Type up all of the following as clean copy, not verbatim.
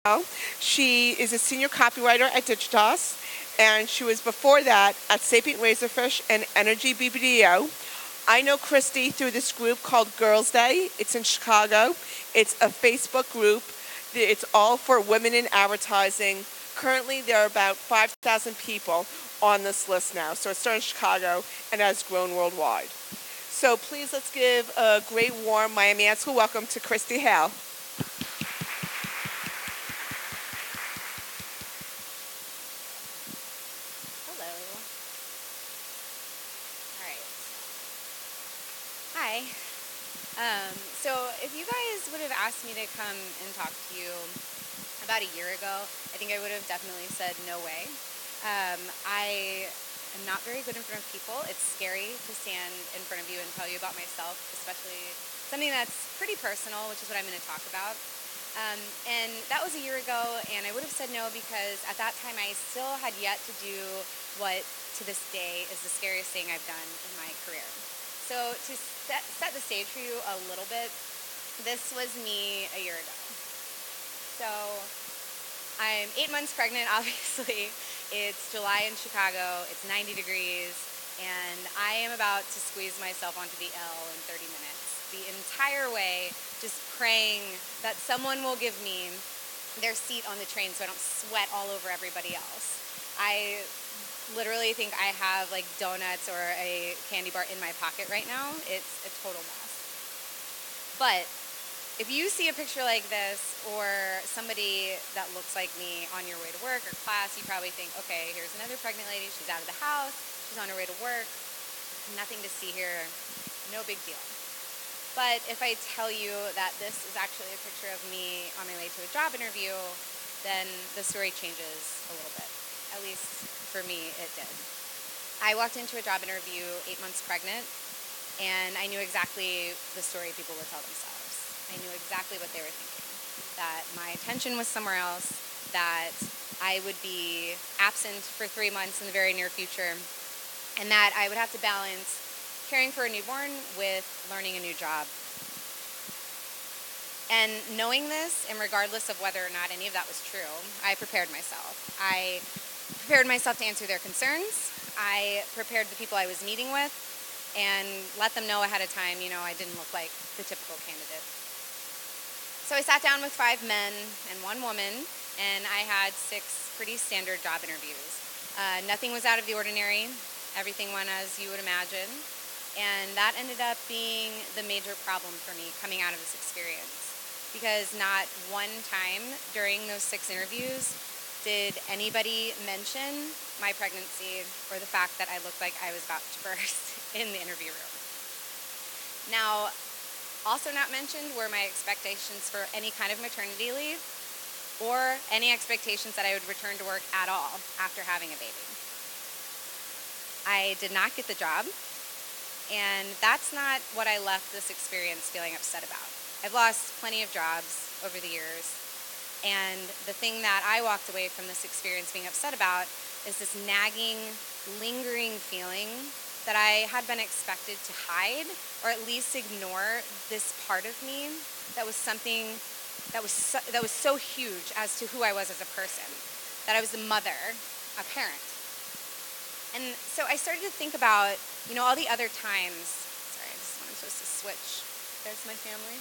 Hale. She is a senior copywriter at Digitas, and she was before that at Sapient Razorfish and Energy BBDO. I know Christy through this group called Girls Day. It's in Chicago. It's a Facebook group. It's all for women in advertising. Currently, there are about 5,000 people on this list now. So it started in Chicago and has grown worldwide. So please let's give a great warm Miami Ad School welcome to Christy Hale. Hello. All right. Hi. So if you guys would have asked me to come and talk to you about a year ago, I think I would have definitely said no way. I am not very good in front of people. It's scary to stand in front of you and tell you about myself, especially something that's pretty personal, which is what I'm going to talk about. And that was a year ago, and I would have said no because at that time I still had yet to do what to this day is the scariest thing I've done in my career. So to set the stage for you a little bit, this was me a year ago. So I'm 8 months pregnant, obviously. It's July in Chicago, it's 90 degrees, and I am about to squeeze myself onto the L in 30 minutes. The entire way, just praying that someone will give me their seat on the train so I don't sweat all over everybody else. I literally think I have like donuts or a candy bar in my pocket right now. It's a total mess. But if you see a picture like this or somebody that looks like me on your way to work or class, you probably think, okay, here's another pregnant lady. She's out of the house. She's on her way to work. Nothing to see here. No big deal. But if I tell you that this is actually a picture of me on my way to a job interview, then the story changes a little bit. At least for me, it did. I walked into a job interview 8 months pregnant, and I knew exactly the story people would tell themselves. I knew exactly what they were thinking, that my attention was somewhere else, that I would be absent for 3 months in the very near future, and that I would have to balance caring for a newborn with learning a new job. And knowing this, and regardless of whether or not any of that was true, I prepared myself. I prepared myself to answer their concerns. I prepared the people I was meeting with and let them know ahead of time, I didn't look like the typical candidate. So I sat down with 5 men and 1 woman, and I had 6 pretty standard job interviews. Nothing was out of the ordinary. Everything went as you would imagine. And that ended up being the major problem for me coming out of this experience. Because not one time during those 6 interviews did anybody mention my pregnancy or the fact that I looked like I was about to burst in the interview room. Now, also not mentioned were my expectations for any kind of maternity leave or any expectations that I would return to work at all after having a baby. I did not get the job, and that's not what I left this experience feeling upset about. I've lost plenty of jobs over the years, and the thing that I walked away from this experience being upset about is this nagging, lingering feeling that I had been expected to hide or at least ignore this part of me that was something that was so huge as to who I was as a person, that I was a mother, a parent. And so I started to think about, all the other times. Sorry, this is when I'm supposed to switch. There's my family.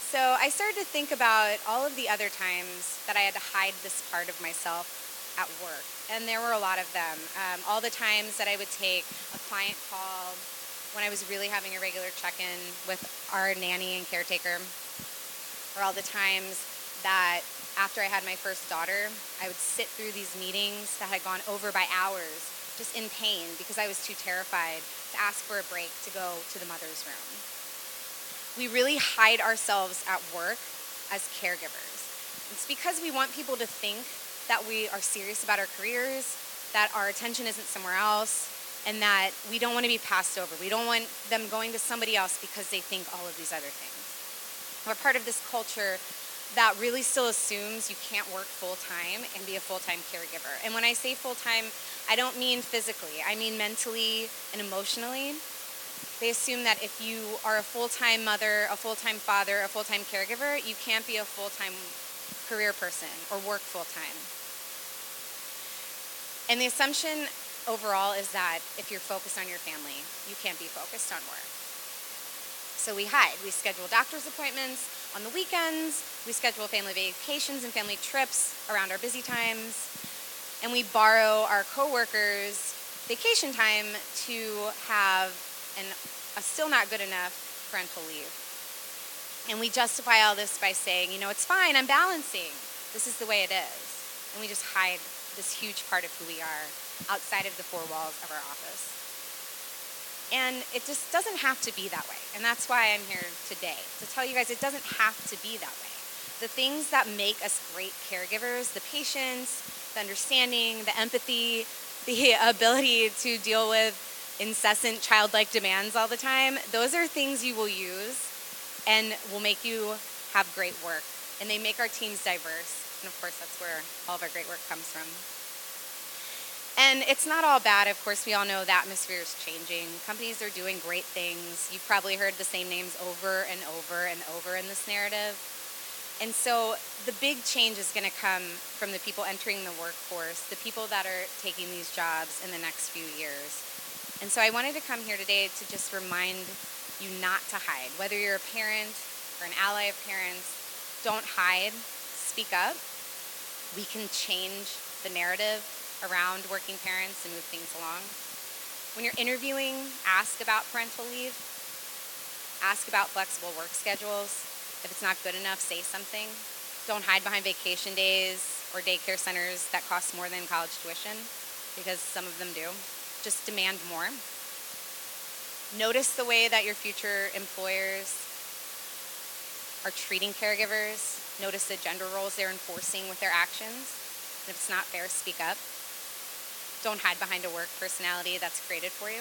So I started to think about all of the other times that I had to hide this part of myself at work. And there were a lot of them. All the times that I would take a client call when I was really having a regular check-in with our nanny and caretaker. Or all the times that after I had my first daughter, I would sit through these meetings that had gone over by hours, just in pain because I was too terrified to ask for a break to go to the mother's room. We really hide ourselves at work as caregivers. It's because we want people to think that we are serious about our careers, that our attention isn't somewhere else, and that we don't want to be passed over. We don't want them going to somebody else because they think all of these other things. We're part of this culture that really still assumes you can't work full-time and be a full-time caregiver. And when I say full-time, I don't mean physically. I mean mentally and emotionally. They assume that if you are a full-time mother, a full-time father, a full-time caregiver, you can't be a full-time career person or work full-time. And the assumption overall is that if you're focused on your family, you can't be focused on work. So we hide. We schedule doctor's appointments on the weekends. We schedule family vacations and family trips around our busy times. And we borrow our coworkers' vacation time to have a still not good enough parental leave. And we justify all this by saying, it's fine, I'm balancing. This is the way it is. And we just hide this huge part of who we are outside of the four walls of our office. And it just doesn't have to be that way. And that's why I'm here today, to tell you guys it doesn't have to be that way. The things that make us great caregivers, the patience, the understanding, the empathy, the ability to deal with incessant childlike demands all the time, those are things you will use and will make you have great work. And they make our teams diverse. And of course, that's where all of our great work comes from. And it's not all bad. Of course, we all know the atmosphere is changing. Companies are doing great things. You've probably heard the same names over and over and over in this narrative. And so the big change is going to come from the people entering the workforce, the people that are taking these jobs in the next few years. And so I wanted to come here today to just remind you not to hide. Whether you're a parent or an ally of parents, don't hide. Speak up. We can change the narrative around working parents and move things along. When you're interviewing, ask about parental leave. Ask about flexible work schedules. If it's not good enough, say something. Don't hide behind vacation days or daycare centers that cost more than college tuition, because some of them do. Just demand more. Notice the way that your future employers are treating caregivers. Notice the gender roles they're enforcing with their actions. And if it's not fair, speak up. Don't hide behind a work personality that's created for you.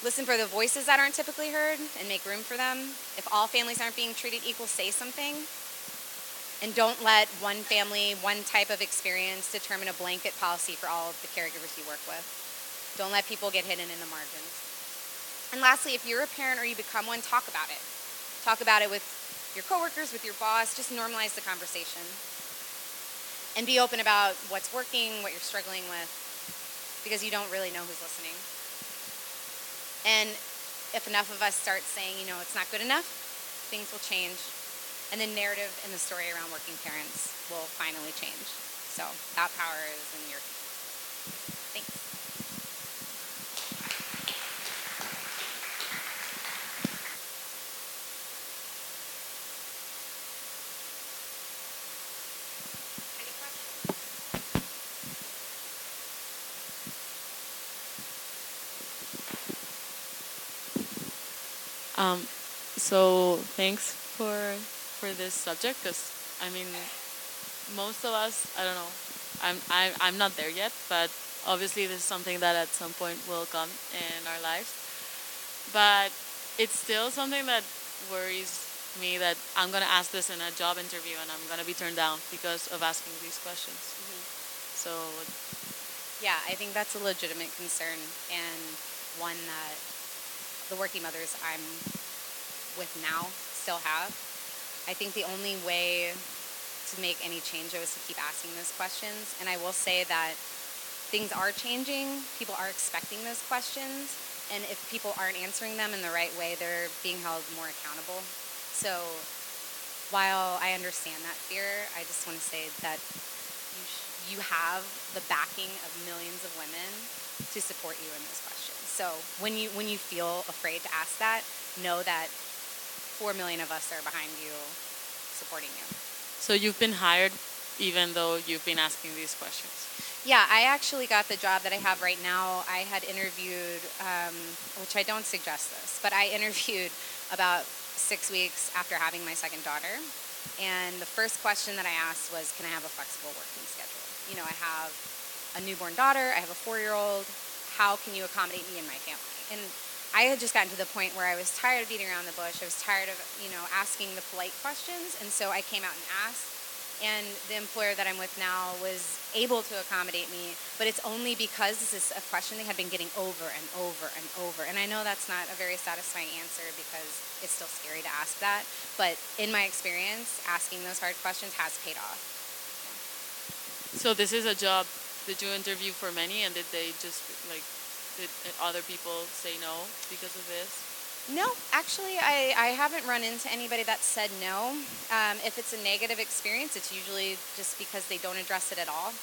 Listen for the voices that aren't typically heard and make room for them. If all families aren't being treated equal, say something. And don't let one family, one type of experience determine a blanket policy for all of the caregivers you work with. Don't let people get hidden in the margins. And lastly, if you're a parent or you become one, talk about it. Talk about it with your coworkers, with your boss. Just normalize the conversation. And be open about what's working, what you're struggling with, because you don't really know who's listening. And if enough of us start saying, it's not good enough, things will change. And the narrative and the story around working parents will finally change. So that power is in your feet. Thanks. So thanks for this subject, because most of us, I don't know, I'm not there yet, but obviously this is something that at some point will come in our lives. But it's still something that worries me, that I'm gonna ask this in a job interview and I'm gonna be turned down because of asking these questions. Mm-hmm. So yeah, I think that's a legitimate concern, and one that the working mothers I'm with now still have. I think the only way to make any change though is to keep asking those questions. And I will say that things are changing. People are expecting those questions. And if people aren't answering them in the right way, they're being held more accountable. So while I understand that fear, I just want to say that you have the backing of millions of women to support you in those questions. So when you feel afraid to ask that, know that 4 million of us are behind you, supporting you. So you've been hired even though you've been asking these questions? Yeah, I actually got the job that I have right now. I had interviewed, which I don't suggest this, but I interviewed about 6 weeks after having my second daughter. And the first question that I asked was, can I have a flexible working schedule? I have a newborn daughter, I have a 4-year-old. How can you accommodate me and my family? And I had just gotten to the point where I was tired of beating around the bush. I was tired of, asking the polite questions. And so I came out and asked. And the employer that I'm with now was able to accommodate me, but it's only because this is a question they had been getting over and over and over. And I know that's not a very satisfying answer because it's still scary to ask that, but in my experience, asking those hard questions has paid off. So this is a job. Did you interview for many, and did they just did other people say no because of this? No, actually, I haven't run into anybody that said no. If it's a negative experience, it's usually just because they don't address it at all.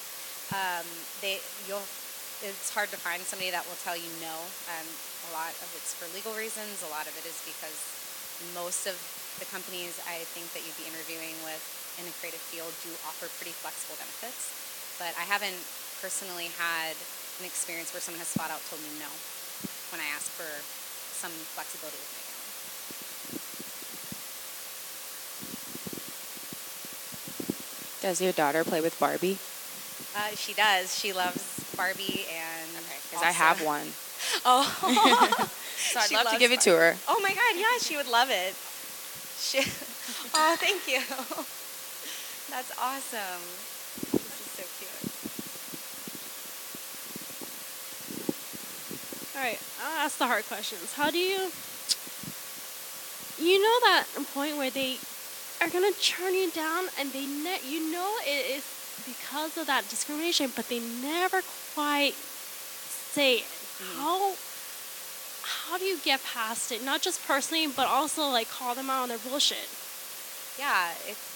It's hard to find somebody that will tell you no. A lot of it's for legal reasons. A lot of it is because most of the companies I think that you'd be interviewing with in a creative field do offer pretty flexible benefits. But I haven't personally had an experience where someone has flat out told me no when I ask for some flexibility with my calendar. Does your daughter play with Barbie? She does. She loves Barbie and... Okay, because I have one. Oh. So I'd love to give it to her. Oh my God, yeah, she would love it. Oh, thank you. That's awesome. This is so cute. All right, I'll ask the hard questions. How do you know that point where they are gonna turn you down, and it is because of that discrimination, but they never quite say it. How do you get past it? Not just personally, but also call them out on their bullshit. Yeah,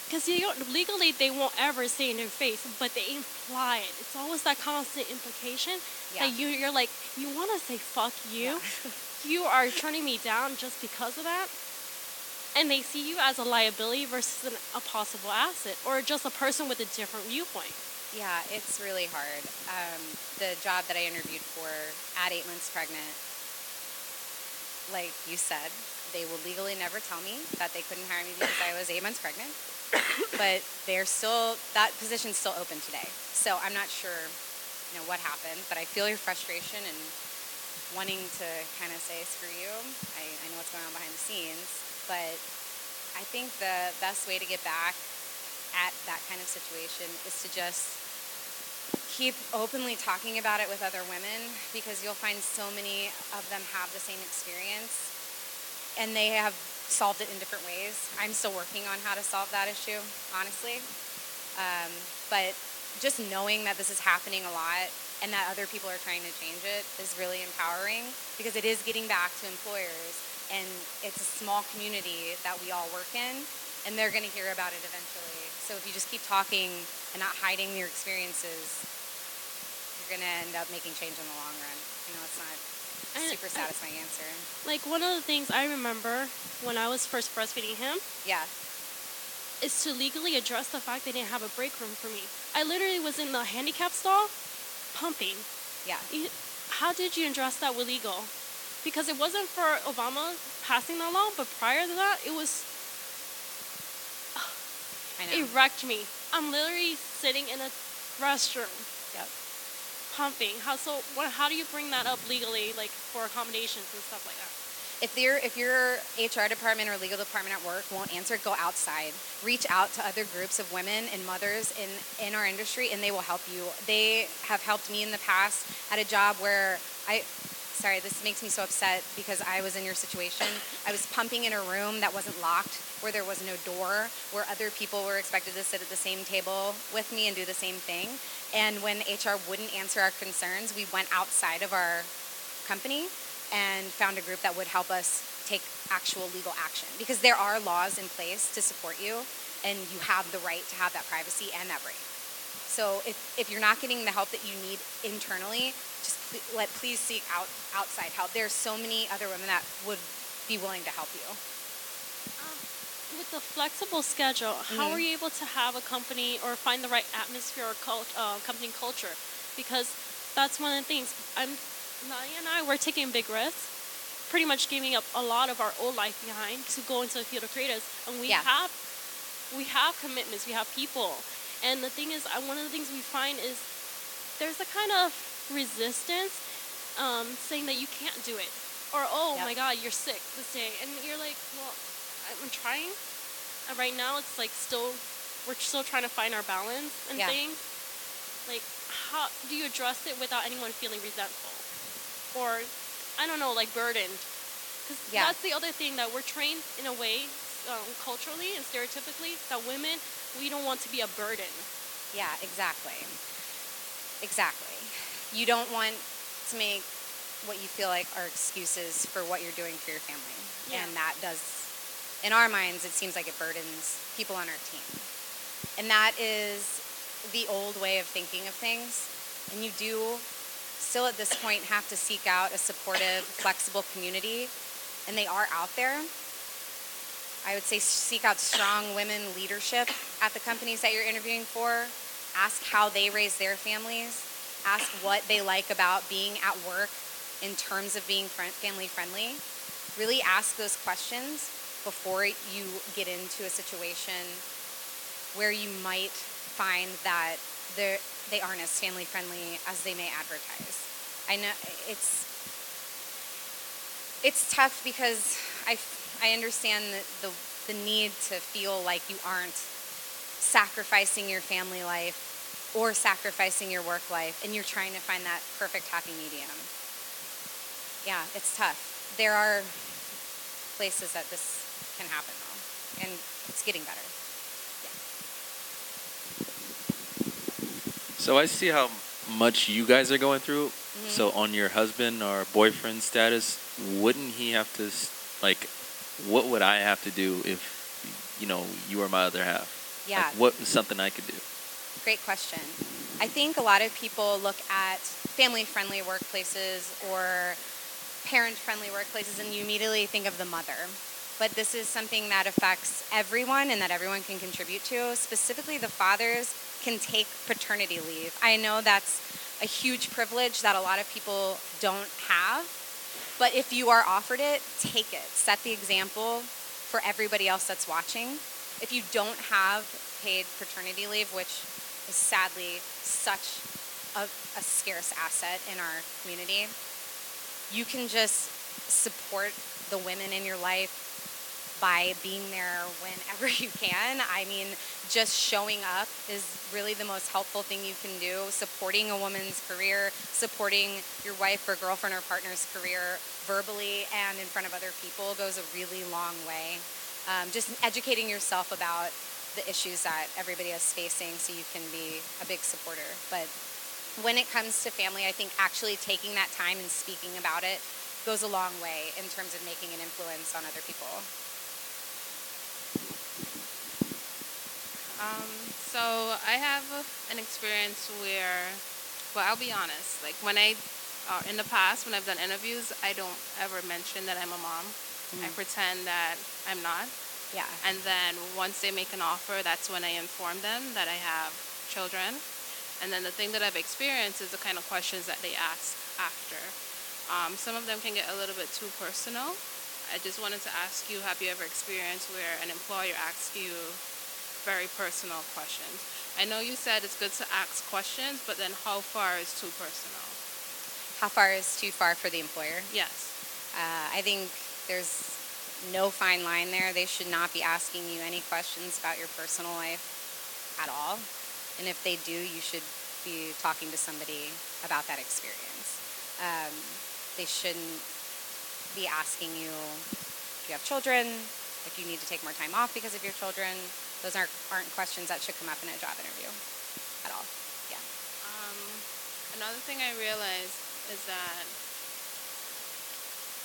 because legally they won't ever say it in your face, but they imply it. It's always that constant implication that you're like, you want to say fuck you. Yeah. You are turning me down just because of that. And they see you as a liability versus a possible asset, or just a person with a different viewpoint. Yeah, it's really hard. The job that I interviewed for at 8 months pregnant, like you said, they will legally never tell me that they couldn't hire me because I was 8 months pregnant. But that position's still open today. So I'm not sure, what happened, but I feel your frustration and wanting to kind of say, screw you. I know what's going on behind the scenes, but I think the best way to get back at that kind of situation is to just keep openly talking about it with other women, because you'll find so many of them have the same experience and they have solved it in different ways. I'm still working on how to solve that issue, honestly. But just knowing that this is happening a lot and that other people are trying to change it is really empowering, because it is getting back to employers, and it's a small community that we all work in, and they're going to hear about it eventually. So if you just keep talking and not hiding your experiences, you're going to end up making change in the long run. It's not a super satisfying answer. One of the things I remember when I was first breastfeeding him, is to legally address the fact they didn't have a break room for me. I literally was in the handicap stall pumping. Yeah. How did you address that with legal? Because it wasn't for Obama passing that law, but prior to that, it was... It wrecked me. I'm literally sitting in a restroom. Yep. Pumping. How do you bring that up legally, for accommodations and stuff like that? If your HR department or legal department at work won't answer, go outside. Reach out to other groups of women and mothers in our industry, and they will help you. They have helped me in the past at a job where this makes me so upset because I was in your situation. I was pumping in a room that wasn't locked, where there was no door, where other people were expected to sit at the same table with me and do the same thing. And when HR wouldn't answer our concerns, we went outside of our company and found a group that would help us take actual legal action, because there are laws in place to support you, and you have the right to have that privacy and that break. So if you're not getting the help that you need internally, just please seek outside help. There's so many other women that would be willing to help you. With the flexible schedule, how are you able to have a company or find the right atmosphere or company culture? Because that's one of the things. Nadia and I were taking big risks, pretty much giving up a lot of our old life behind to go into the field of creatives, and we have commitments, we have people, and the thing is, one of the things we find is there's a kind of resistance, saying that you can't do it, or my God, you're sick this day, and you're like, well, I'm trying. And right now, it's still we're still trying to find our balance and Yeah. things. Like, how do you address it without anyone feeling resentful? Or, I don't know, like burdened? Because Yeah. that's the other thing, that we're trained in a way, culturally and stereotypically, that women, we don't want to be a burden. Yeah, exactly. Exactly. You don't want to make what you feel like are excuses for what you're doing for your family. Yeah. And that does, in our minds, it seems like it burdens people on our team. And that is the old way of thinking of things. And you do still at this point have to seek out a supportive, flexible community. And they are out there. I would say seek out strong women leadership at the companies that you're interviewing for. Ask how they raise their families. Ask what they like about being at work in terms of being family friendly. Really ask those questions before you get into a situation where you might find that they aren't as family friendly as they may advertise. I know it's tough because I understand the need to feel like you aren't sacrificing your family life or sacrificing your work life, and you're trying to find that perfect happy medium. Yeah, it's tough. There are places that this can happen, though, and it's getting better. So I see how much you guys are going through. Mm-hmm. So on your husband or boyfriend status, wouldn't he have to, like, what would I have to do if, you were my other half? Yeah. Like, what is something I could do? Great question. I think a lot of people look at family-friendly workplaces or parent-friendly workplaces and you immediately think of the mother. But this is something that affects everyone and that everyone can contribute to. Specifically, the fathers can take paternity leave. I know that's a huge privilege that a lot of people don't have. But if you are offered it, take it. Set the example for everybody else that's watching. If you don't have paid paternity leave, which is sadly such a scarce asset in our community, you can just support the women in your life by being there whenever you can. I mean, just showing up is really the most helpful thing you can do. Supporting a woman's career, supporting your wife or girlfriend or partner's career verbally and in front of other people goes a really long way. Just educating yourself about the issues that everybody is facing so you can be a big supporter. But when it comes to family, I think actually taking that time and speaking about it goes a long way in terms of making an influence on other people. So I have an experience where, well, I'll be honest, like when in the past, when I've done interviews, I don't ever mention that I'm a mom. I pretend that I'm not. Yeah. And then once they make an offer, that's when I inform them that I have children. And then the thing that I've experienced is the kind of questions that they ask after. Some of them can get a little bit too personal. I just wanted to ask you, have you ever experienced where an employer asks you very personal questions? I know you said it's good to ask questions, but then how far is too personal? How far is too far for the employer? Yes. I think there's no fine line there. They should not be asking you any questions about your personal life at all. And if they do, you should be talking to somebody about that experience. They shouldn't be asking you if you have children, if you need to take more time off because of your children. Those aren't questions that should come up in a job interview at all. Yeah. Another thing I realized is that,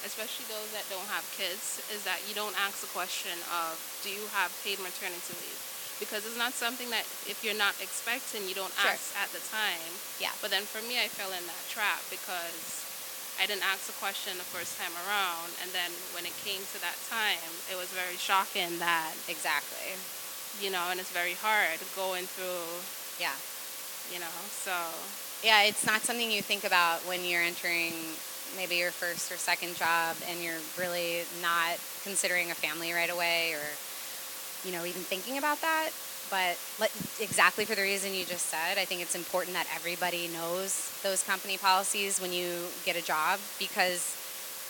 especially those that don't have kids, is that you don't ask the question of, do you have paid maternity leave? Because it's not something that if you're not expecting, you don't ask at the time. Yeah. But then for me, I fell in that trap because I didn't ask the question the first time around. And then when it came to that time, it was very shocking that, Exactly. And it's very hard going through, Yeah. so. Yeah, it's not something you think about when you're entering maybe your first or second job and you're really not considering a family right away or, even thinking about that. But exactly for the reason you just said, I think it's important that everybody knows those company policies when you get a job because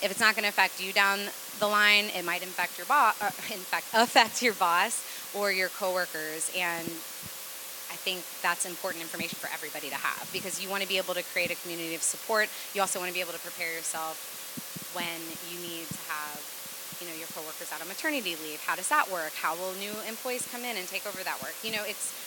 If it's not going to affect you down the line, it might affect your boss, affect your boss or your coworkers. And I think that's important information for everybody to have, because you want to be able to create a community of support. You also want to be able to prepare yourself when you need to have, your coworkers out on maternity leave. How does that work? How will new employees come in and take over that work? It's